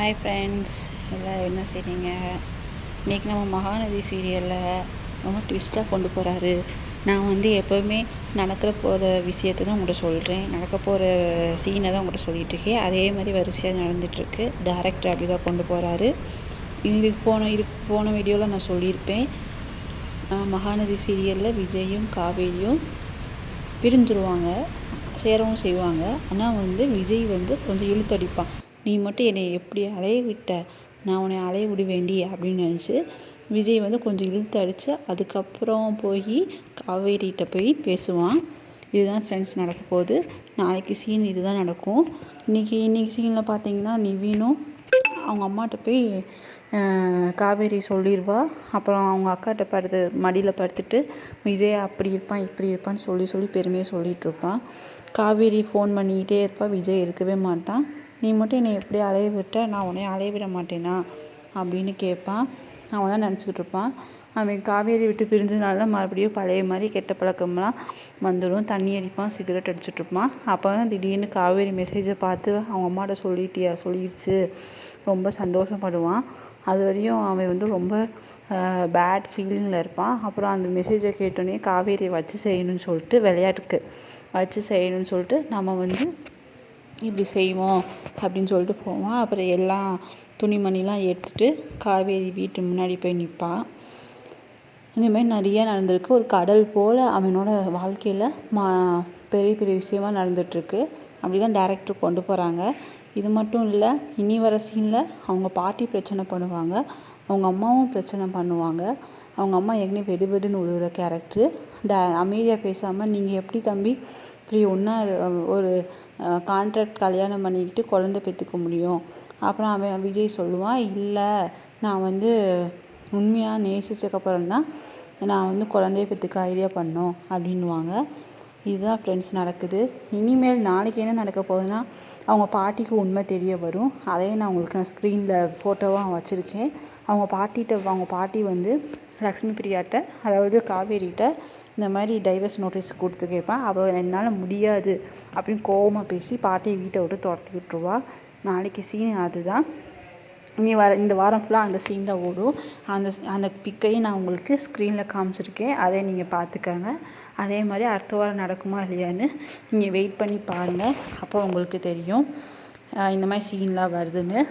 Hi friends, எல்லோரும் என்ன செய்கிறீங்க? இன்றைக்கி நம்ம மகாநதி சீரியலில் ரொம்ப ட்விஸ்ட்டாக கொண்டு போகிறாரு. நான் எப்போவுமே நடக்கிற போகிற விஷயத்தை தான் உங்கள்கிட்ட சொல்கிறேன், நடக்க போகிற சீனை தான் உங்கள்கிட்ட சொல்லிகிட்ருக்கேன். அதே மாதிரி வரிசையாக நடந்துகிட்ருக்கு. டேரக்டர் அப்படி தான் கொண்டு போகிறாரு. இதுக்கு போன வீடியோவில் நான் சொல்லியிருப்பேன், மகாநதி சீரியலில் விஜயும் காவேரியும் பிரிஞ்சுருவாங்க, சேரவும் செய்வாங்க. ஆனால் விஜய் கொஞ்சம் இழுத்தடிப்பான். நீ மட்டும் என்னை எப்படி அலைய விட்ட, நான் உன்னை அலைய விடுவேண்டி அப்படின்னு நினச்சி விஜய் கொஞ்சம் இழுத்து அடித்து அதுக்கப்புறம் போய் காவேரிகிட்ட போய் பேசுவான். இதுதான் ஃப்ரெண்ட்ஸ் நடக்க போகுது. நாளைக்கு சீன் இதுதான் நடக்கும். இன்றைக்கி சீனில் பார்த்தீங்கன்னா நிவினும் அவங்க அம்மாட்ட போய் காவேரி சொல்லிடுவா. அப்புறம் அவங்க அக்காட்ட மடியில் படுத்துட்டு விஜய் அப்படி இருப்பான் இப்படி இருப்பான்னு சொல்லி பெருமையாக சொல்லிகிட்ருப்பான். காவேரி ஃபோன் பண்ணிக்கிட்டே இருப்பாள், விஜய் இருக்கவே மாட்டான். நீ மட்டும் என்னை எப்படி அலைய விட்ட, நான் உன்னை அலைய விட மாட்டேனா அப்படின்னு கேட்பான். அவன் தான் நினச்சிக்கிட்டு இருப்பான். அவன் காவேரி விட்டு பிரிஞ்சதுனால மறுபடியும் பழைய மாதிரி கெட்ட பழக்கம்லாம் வந்துடும். தண்ணி அடிப்பான், சிகரெட் அடிச்சுட்ருப்பான். அப்போ தான் திடீர்னு காவேரி மெசேஜை பார்த்து அவங்க அம்மாட்ட சொல்லிடுச்சு ரொம்ப சந்தோஷப்படுவான். அது வரையும் அவன் ரொம்ப பேட் ஃபீலிங்கில் இருப்பான். அப்புறம் அந்த மெசேஜை கேட்டோன்னே காவேரியை வச்சு செய்யணும்னு சொல்லிட்டு, விளையாட்டுக்கு வச்சு செய்யணும்னு சொல்லிட்டு நம்ம இப்படி செய்வோம் அப்படின்னு சொல்லிட்டு போவான். அப்புறம் எல்லாம் துணிமணிலாம் எடுத்துகிட்டு காவேரி வீட்டு முன்னாடி போய் நிற்பான். இந்தமாதிரி நிறைய நடந்திருக்கு. ஒரு கடல் போல் அவனோட வாழ்க்கையில் பெரிய பெரிய விஷயமாக நடந்துகிட்ருக்கு. அப்படி தான் டேரக்டர் கொண்டு போகிறாங்க. இது மட்டும் இல்லை, இனி வர சீனில் அவங்க பாட்டி பிரச்சனை பண்ணுவாங்க, அவங்க அம்மாவும் பிரச்சனை பண்ணுவாங்க. அவங்க அம்மா ஏற்கனவே வெடுன்னு விழுகிற கேரக்டரு. அமைதியாக பேசாமல் நீங்கள் எப்படி தம்பி இப்படி ஒன்றா ஒரு கான்ட்ராக்ட் கல்யாணம் பண்ணிக்கிட்டு குழந்தை பெற்றுக்க முடியும்? அப்புறம் அவன் விஜய் சொல்லுவான், இல்லை நான் உண்மையாக நேசிச்சக்கப்புறம் தான் நான் குழந்தைய பெற்றுக்க ஐடியா பண்ணோம் அப்படின்வாங்க. இதுதான் ஃப்ரெண்ட்ஸ் நடக்குது. இனிமேல் நாளைக்கு என்ன நடக்க போகுதுன்னா, அவங்க பாட்டிக்கு உண்மை தெரிய வரும். அதையும் நான் ஸ்க்ரீனில் ஃபோட்டோவாக வச்சுருக்கேன். அவங்க பாட்டி லக்ஷ்மி பிரியாட்ட, அதாவது காவேரிகிட்ட இந்த மாதிரி டைவர்ஸ் நோட்டீஸ் கொடுத்து கேட்பான். அவள் என்னால் முடியாது அப்படின்னு கோவமாக பேசி பாட்டியை வீட்டை விட்டு துரத்தி விட்டுருவா. நாளைக்கு சீன் அதுதான். இந்த வாரம் ஃபுல்லாக அந்த சீன் தான் ஓடும். அந்த பிக்கையும் நான் உங்களுக்கு ஸ்க்ரீனில் காமிச்சிருக்கேன், அதை நீங்கள் பார்த்துக்கங்க. அதே மாதிரி அடுத்த வாரம் நடக்குமா இல்லையான்னு நீங்கள் வெயிட் பண்ணி பாருங்கள். அப்போ உங்களுக்கு தெரியும் இந்த மாதிரி சீன்லாம் வருதுன்னு.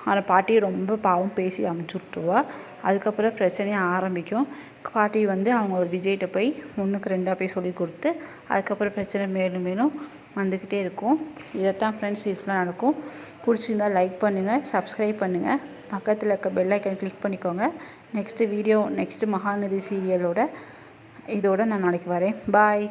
ஆனால் பாட்டியை ரொம்ப பாவம் பேசி அமுச்சுட்ருவா. அதுக்கப்புறம் பிரச்சனையே ஆரம்பிக்கும். பாட்டி அவங்க விஜய்கிட்ட போய் 1க்கு 2 போய் சொல்லி கொடுத்து அதுக்கப்புறம் பிரச்சனை மேலும் வந்துக்கிட்டே இருக்கும். இதைத்தான் ஃப்ரெண்ட்ஸ் ஃபுல்லாக நடக்கும். பிடிச்சிருந்தா லைக் பண்ணுங்கள், சப்ஸ்கிரைப் பண்ணுங்கள், பக்கத்தில் இருக்க பெல் ஐக்கன் கிளிக் பண்ணிக்கோங்க. நெக்ஸ்ட்டு மகாநதி சீரியலோட இதோட நான் நாளைக்கு வரேன். பாய்.